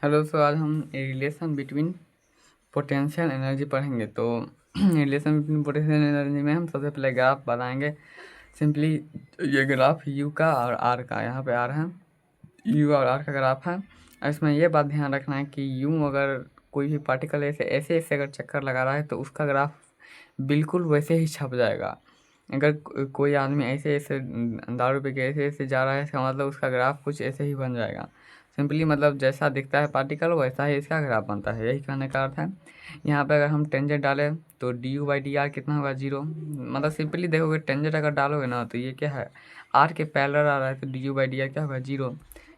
Hello, सो आज हम relation between potential energy पढ़ेंगे। तो रिलेशन बिटवीन पोटेंशियल एनर्जी में हम सबसे पहले ग्राफ बनाएंगे। सिंपली ये ग्राफ यू का और आर का, यहाँ पे आर है, यू और आर का ग्राफ है। और इसमें ये बात ध्यान रखना है कि यू अगर कोई भी पार्टिकल ऐसे ऐसे ऐसे अगर चक्कर लगा रहा है तो उसका ग्राफ बिल्कुल वैसे ही छप जाएगा। अगर कोई आदमी ऐसे ऐसे दारू पी के ऐसे ऐसे जा रहा है, इसका मतलब उसका ग्राफ कुछ ऐसे ही बन जाएगा। सिंपली मतलब जैसा दिखता है पार्टिकल वैसा ही इसका ग्राफ बनता है, यही कहने का अर्थ है। यहाँ पे अगर हम टेंजेंट डालें तो D you by D are कितना होगा, जीरो। मतलब सिंपली देखोगे टेंजेंट अगर डालोगे ना तो ये क्या है, आर के पैरेलल आ रहा है तो D you by D are क्या होगा, जीरो।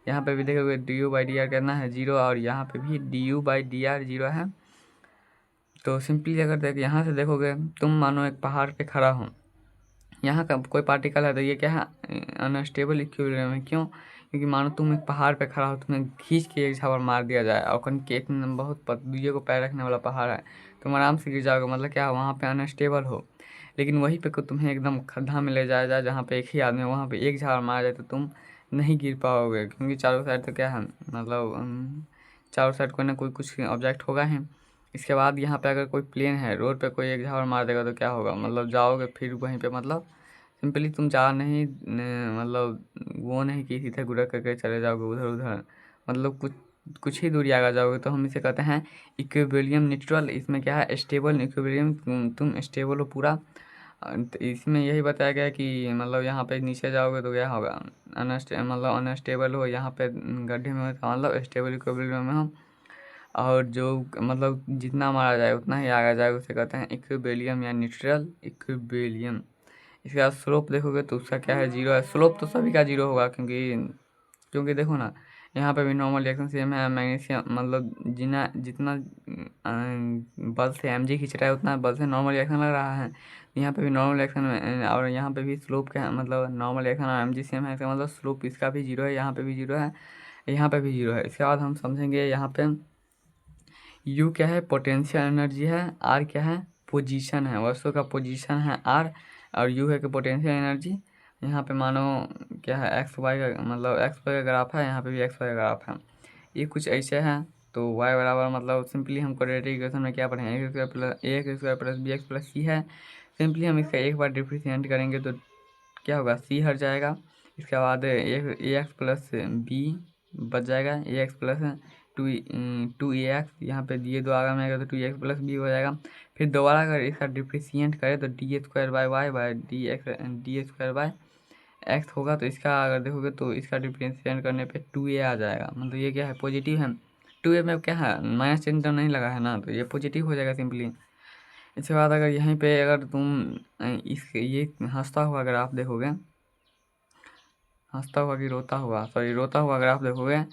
यहाँ पे भी देखोगे D you by D are कितना है, जीरो, और यहाँ पे भी D you by D are zero है। तो सिंपली अगर यहाँ से देखोगे, तुम मानो एक पहाड़ पे खड़ा हो, यहाँ का कोई पार्टिकल है तो ये क्या है, अनस्टेबल इक्विलिब्रियम है। क्यों? क्योंकि मानो तुम एक पहाड़ पे खड़ा हो, तुम्हें खींच के एक झापड़ मार दिया जाए और कहीं के इतने बहुत दूजे को पैर रखने वाला पहाड़ है, तुम आराम से गिर जाओगे। मतलब क्या, वहाँ पे अनस्टेबल हो। लेकिन वहीं पे तुम्हें एकदम खड्डा में ले जाया जाए जहाँ पे एक ही आदमी है, वहाँ पे एक झाड़ मारा जाए तो तुम नहीं गिर पाओगे, क्योंकि चारों साइड तो क्या है, मतलब चारों साइड कोई ना कोई कुछ ऑब्जेक्ट होगा ही। इसके बाद यहाँ पे अगर कोई प्लेन है, रोड पे कोई एक झाड़ मार देगा तो क्या होगा, मतलब जाओगे फिर वहीं पे, मतलब सिंपली तुम जा नहीं मतलब वो नहीं कि सीधे गुड़क करके चले जाओगे उधर उधर, मतलब कुछ कुछ ही दूरी आगे जाओगे। तो हम इसे कहते हैं इक्विलिब्रियम न्यूट्रल। इसमें क्या है, स्टेबल इक्विलिब्रियम, तुम स्टेबल हो पूरा। तो इसमें यही बताया गया है कि मतलब यहाँ पे नीचे जाओगे तो क्या होगा, मतलब अनस्टेबल हो, यहाँ पे गड्ढे में हो तो मतलब स्टेबल इक्विलिब्रियम में हो। और जो मतलब जितना मारा जाए उतना ही आगे जाएगा, उसे कहते हैं इक्विलिब्रियम या न्यूट्रल इक्विलिब्रियम। इसके बाद स्लोप देखोगे तो उसका क्या है, जीरो है। स्लोप तो सभी का जीरो होगा, क्योंकि क्योंकि देखो ना, यहाँ पे भी नॉर्मल रिएक्शन सेम है। मैग्नीशियम मतलब जितना जितना बल से एम जी खींच रहा है उतना बल से नॉर्मल रिएक्शन लग रहा है। यहाँ पे भी नॉर्मल रिएक्शन, और यहाँ पे भी स्लोप क्या है, मतलब नॉर्मल रिएक्शन और एम जी सेम है, इसका मतलब स्लोप इसका भी जीरो है, यहाँ पे भी जीरो है, यहाँ पे भी जीरो है। इसके बाद हम समझेंगे यहाँ पे यू क्या है, पोटेंशियल एनर्जी है, आर क्या है, पोजीशन है, वस्तु का पोजीशन है आर, और यू है कि पोटेंशियल एनर्जी। यहाँ पे मानो क्या है, एक्स वाई का मतलब एक्स वाई का ग्राफ है, यहाँ पे भी एक्स वाई का ग्राफ है। ये कुछ ऐसे है। तो वाई बराबर मतलब सिंपली हम क्वाड्रेटिक इक्वेशन में क्या पढ़ेंगे, X square plus B X plus C है। सिंपली हम इसका एक बार डिफरेंशिएट करेंगे तो क्या होगा, सी हट जाएगा। इसके बाद ए एक्स प्लस बी बच जाएगा, A X plus two two A X, यहाँ पे दिए दो आगे में आएगा तो टू एक्स प्लस बी हो जाएगा। फिर दोबारा अगर इसका डिफरेंशिएट करें तो D square by Y by D square by X होगा। तो इसका अगर देखोगे तो इसका डिफरेंशिएट करने पे टू ए आ जाएगा, मतलब ये क्या है, पॉजिटिव है। टू ए में क्या है, माइनस चिन्ह तो नहीं लगा है ना, तो ये पॉजिटिव हो जाएगा सिंपली। इसके बाद अगर यहीं पे अगर तुम इस ये हंसता हुआ अगर आप देखोगे, हंसता हुआ कि रोता हुआ, सॉरी रोता हुआ अगर आप देखोगे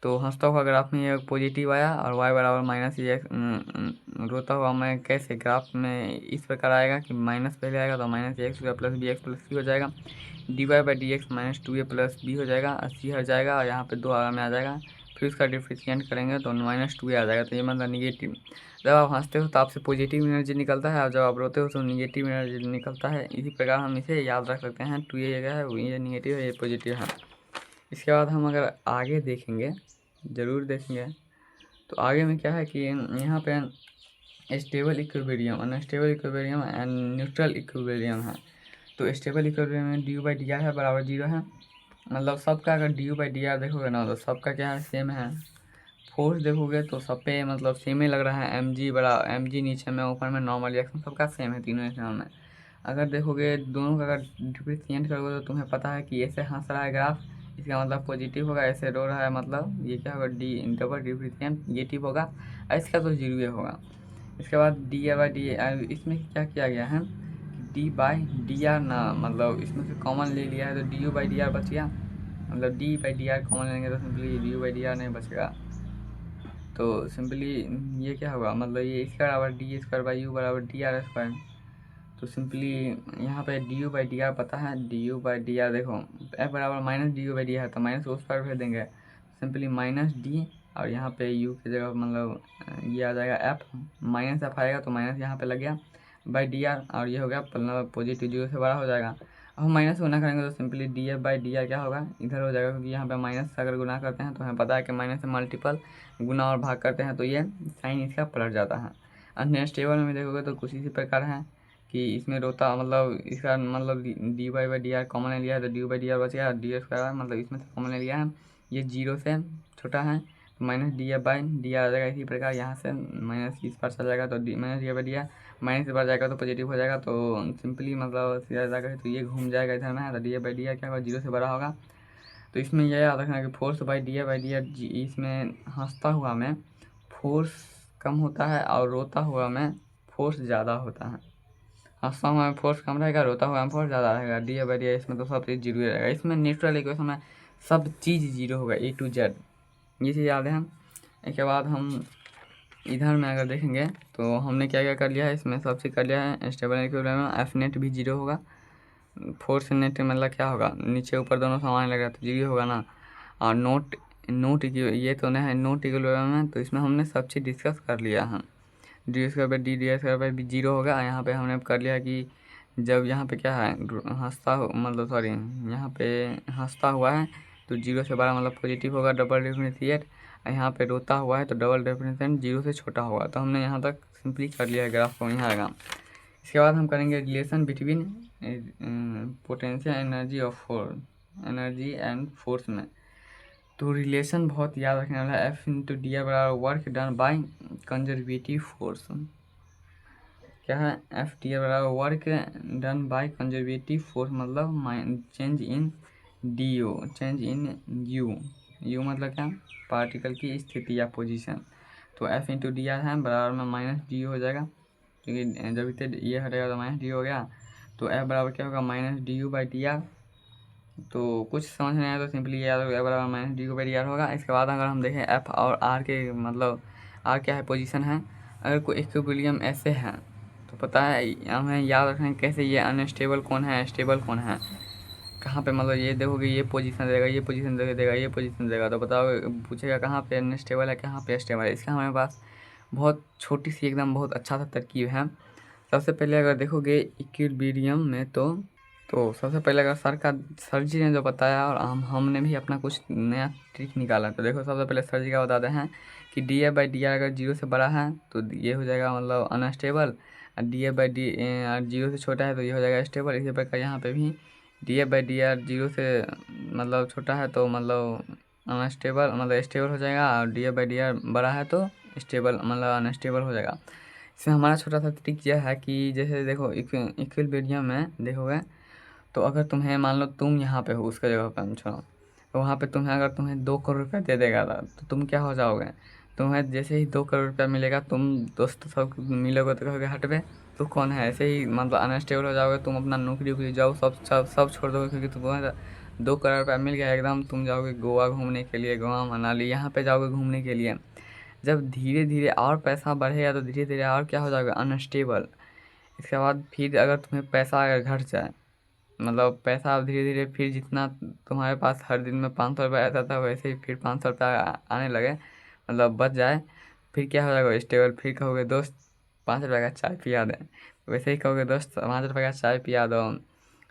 तो हंसता हुआ ग्राफ में ये पॉजिटिव आया और y बराबर माइनस ये रोता हुआ में कैसे ग्राफ में इस प्रकार आएगा कि माइनस पहले आएगा तो minus A X plus B X plus C हो जाएगा, D Y by D X minus two A plus B हो जाएगा, और सी हट जाएगा और यहाँ पे दो आगे में आ जाएगा। फिर उसका डिफरेंशिएट करेंगे तो माइनस टू ए आ जाएगा। तो ये मतलब निगेटिव। जब आप हंसते हो तो आपसे पॉजिटिव एनर्जी निकलता है, और जब आप रोते हो तो निगेटिव एनर्जी निकलता है। इसी प्रकार हम इसे याद रख सकते हैं, टू ए जगह है, ये निगेटिव है, ये पॉजिटिव है। इसके बाद हम अगर आगे देखेंगे, ज़रूर देखेंगे, तो आगे में क्या है कि यहाँ पे stable equilibrium, unstable equilibrium and neutral equilibrium है। तो स्टेबल इक्विलिब्रियम में D you by D are है बराबर जीरो है, मतलब सबका अगर D you by D are देखोगे ना तो सबका क्या है, सेम है। फोर्स देखोगे तो सब पे मतलब सेम ही लग रहा है, एम जी बड़ा, एम जी नीचे में ऊपर में नॉर्मल रिएक्शन सबका सेम है तीनों एक्शन में। अगर देखोगे दोनों का अगर डिफरेंशिएट करोगे तो तुम्हें पता है कि ऐसे हंस रहा है ग्राफ, इसका मतलब पॉजिटिव होगा, ऐसे रो रहा है मतलब ये क्या होगा, डी डबल डिफरेंशिएट निगेटिव होगा, और इसका तो जीरो होगा। इसके बाद डी आर बाई डी, इसमें क्या किया गया है, डी बाई डी आर ना, मतलब इसमें से कॉमन ले लिया है तो D you by D are बच गया, मतलब D by D R common लेंगे तो simply D you by D are नहीं बचेगा। तो सिंपली ये क्या होगा, मतलब ये इसका बराबर डी स्क्वायर बाई यू बराबर डी आर स्क्वायर। तो सिंपली यहाँ पे D you by D are पता है, D you by D are देखो एफ बराबर minus D you by D are, तो माइनस उस पर भेज देंगे, सिंपली माइनस डी, और यहाँ पे यू की जगह मतलब ये आ जाएगा एफ, माइनस एफ आएगा तो माइनस यहाँ पे लग गया बाई डी आर, और ये हो गया मतलब पॉजिटिव जीरो से बड़ा हो जाएगा। अब हम माइनस गुना करेंगे तो simply D F by D are क्या होगा, इधर हो जाएगा, क्योंकि यहाँ पे माइनस अगर गुना करते हैं तो हमें पता है कि माइनस से मल्टीपल गुना और भाग करते हैं तो ये साइन इसका पलट जाता है। अनस्टेबल में देखोगे तो कुछ इसी प्रकार है कि इसमें रोता मतलब इसका मतलब D Y by D R common ले लिया है तो डी बाई डी आर बच गया, डी स्क्वायर मतलब इसमें से कॉमन ले लिया है, ये जीरो से छोटा है तो minus D F by D R आ जाएगा। इसी प्रकार यहाँ से माइनस इस पर चल जाएगा तो D minus D F by D are minus से बढ़ जाएगा तो पॉजिटिव हो जाएगा, तो सिंपली मतलब सीधा जाकर तो ये घूम जाएगा इधर में, तो D F by D are क्या होगा, जीरो से बड़ा होगा। तो इसमें यह याद रखना कि फोर्स बाई डी आर इसमें हंसता हुआ में फोर्स कम होता है और रोता हुआ में फोर्स ज़्यादा होता है। हंसता हुआ में फोर्स कम रहेगा, रोता हुआ में फोर्स ज़्यादा रहेगा। D F by D are इसमें तो सब चीज़ जीरो ही रहेगा। इसमें नेचुरल इक्वेशन में सब चीज़ जीरो होगा, ए टू जेड, ये चीज़ याद है। इसके बाद हम इधर में अगर देखेंगे तो हमने क्या क्या कर लिया है, इसमें सबसे कर लिया है स्टेबल इक्विलिब्रियम में एफ नेट भी जीरो होगा। फोर्स नेट मतलब क्या होगा, नीचे ऊपर दोनों समान लग रहा है तो जीरो होगा ना। और नोट ये तो नहीं है नोट इक्विलिब्रियम में, तो इसमें हमने सब चीज़ डिस्कस कर लिया है। D square by D square by भी जीरो होगा। यहाँ पे हमने कर लिया कि जब यहाँ पे क्या है हंसता मतलब सॉरी यहाँ पे हंसता हुआ है तो जीरो से बड़ा मतलब पॉजिटिव होगा, डबल डिफरेंशिएट। यहाँ पे रोता हुआ है तो डबल डिफरेंशिएट जीरो से छोटा होगा। तो हमने यहाँ तक सिंपली कर लिया है ग्राफ को यहाँ लगा। इसके बाद हम करेंगे relation between potential energy and force में। तो रिलेशन बहुत याद रखने वाला है, एफ इंटू डी आर बराबर work done by conservative force. क्या है, एफ डी आर बराबर work done by conservative force मतलब change in D U, change in U मतलब क्या, पार्टिकल की स्थिति या पोजीशन। तो एफ इंटू डी आर है बराबर में माइनस डी हो जाएगा, क्योंकि जब इतने ये हटेगा तो माइनस डी हो गया। तो एफ बराबर क्या होगा, minus D you by D are. तो कुछ समझ नहीं आया तो सिंपली याद होगा बराबर minus D you by D are होगा। इसके बाद अगर हम देखें एफ और आर के मतलब आर क्या है, पोजीशन है। अगर कोई इक्विलिब्रियम ऐसे है तो पता है हमें याद रखना है कैसे ये अनस्टेबल कौन है, स्टेबल कौन है, कहाँ पे मतलब ये देखोगे ये पोजीशन देगा, ये पोजीशन देगा, ये पोजीशन देगा, तो बताओ पूछेगा कहाँ पे अनस्टेबल है, कहाँ पे स्टेबल है। इसका हमारे पास बहुत छोटी सी एकदम बहुत अच्छा सा तरकीब है। सबसे पहले अगर देखोगे इक्विलिब्रियम में तो सबसे पहले अगर सर जी ने जो बताया और हमने भी अपना कुछ नया ट्रिक निकाला, तो देखो सबसे पहले सर जी का बताते हैं कि D F by D are अगर जीरो से बड़ा है तो ये हो जाएगा मतलब अनस्टेबल, और D F by D are zero से छोटा है तो ये हो जाएगा स्टेबल। इसी प्रकार यहाँ पे भी D F by D are zero से मतलब छोटा है तो मतलब अनस्टेबल मतलब स्टेबल हो जाएगा, और D F by D are बड़ा है तो स्टेबल मतलब अनस्टेबल हो जाएगा। इसमें हमारा छोटा सा ट्रिक यह है कि जैसे देखो इक्विलिब्रियम में देखोगे तो अगर तुम्हें मान लो तुम यहाँ पे हो उसका जगह पे हम छोड़ो, तो वहाँ पे तुम्हें अगर तुम्हें 2 करोड़ रुपया दे देगा तो तुम क्या हो जाओगे, तुम्हें जैसे ही 2 करोड़ रुपया मिलेगा तुम दोस्त सब मिलोगे तो कहोगे हट बे तो कौन है, ऐसे ही मतलब अनस्टेबल हो जाओगे, तुम अपना नौकरी उकरी जाओ सब छोड़ दोगे, क्योंकि तुम्हें 2 करोड़ रुपया मिल गया एकदम, तुम जाओगे गोवा घूमने के लिए, गोवा मनाली यहाँ पे जाओगे घूमने के लिए। जब धीरे धीरे और पैसा बढ़ेगा तो धीरे धीरे और क्या हो जाएगा, अनस्टेबल। इसके बाद फिर अगर तुम्हें पैसा अगर घट जाए मतलब पैसा धीरे धीरे फिर जितना तुम्हारे पास हर दिन में 500 रुपये आता था वैसे ही फिर 500 रुपया आने लगे मतलब बच जाए, फिर क्या हो जाएगा स्टेबल। फिर कहोगे दोस्त 5 रुपये का चाय पिया दें, वैसे ही कहोगे दोस्त 5 रुपये का चाय पिया दो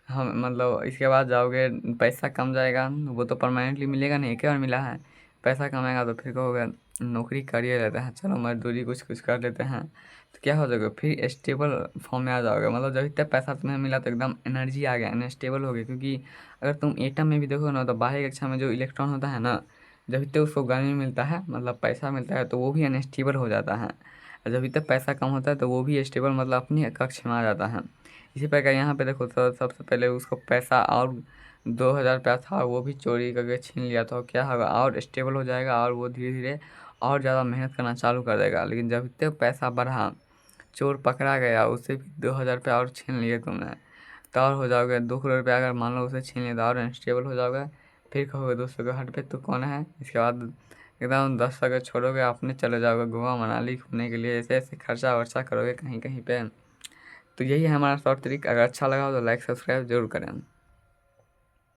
हम मतलब। इसके बाद जाओगे पैसा कम जाएगा, वो तो परमानेंटली मिलेगा नहीं, एक बार मिला है, पैसा कमाएगा तो फिर कहोगे नौकरी कर ही लेते हैं, चलो मजदूरी कुछ कुछ कर लेते हैं, तो क्या हो जाएगा फिर स्टेबल फॉर्म में आ जाओगे। मतलब जब इतना पैसा तुम्हें मिला तो एकदम एनर्जी आ गया, अनस्टेबल हो गया। क्योंकि अगर तुम एटम में भी देखो ना तो बाह्य कक्षा में जो इलेक्ट्रॉन होता है ना, जब इतने उसको गर्मी मिलता है मतलब पैसा मिलता है तो वो भी अनस्टेबल हो जाता है, और जब इतना पैसा कम होता है तो वो भी स्टेबल मतलब अपनी कक्ष में आ जाता है। इसी प्रकार यहाँ पे देखो तो सबसे पहले उसको पैसा और 2000 रुपया था वो भी चोरी करके छीन लिया, तो क्या होगा और स्टेबल हो जाएगा और वो धीरे धीरे और ज़्यादा मेहनत करना चालू कर देगा। लेकिन जब इतने पैसा बढ़ा, चोर पकड़ा गया, उससे भी 2000 रुपया और छीन लिए तुमने, तो और हो जाओगे 2 करोड़ रुपया अगर मान लो उसे छीन लिया तो और अनस्टेबल हो जाओगे। फिर कहोगे दोस्तों को हट पे तो कौन है, इसके बाद एकदम 10 जगह छोड़ोगे, अपने चले जाओगे गोवा मनाली घूमने के लिए, ऐसे ऐसे खर्चा वर्चा करोगे कहीं कहीं पे। तो यही है हमारा शॉर्ट ट्रिक। अगर अच्छा लगा हो तो लाइक सब्सक्राइब जरूर करें।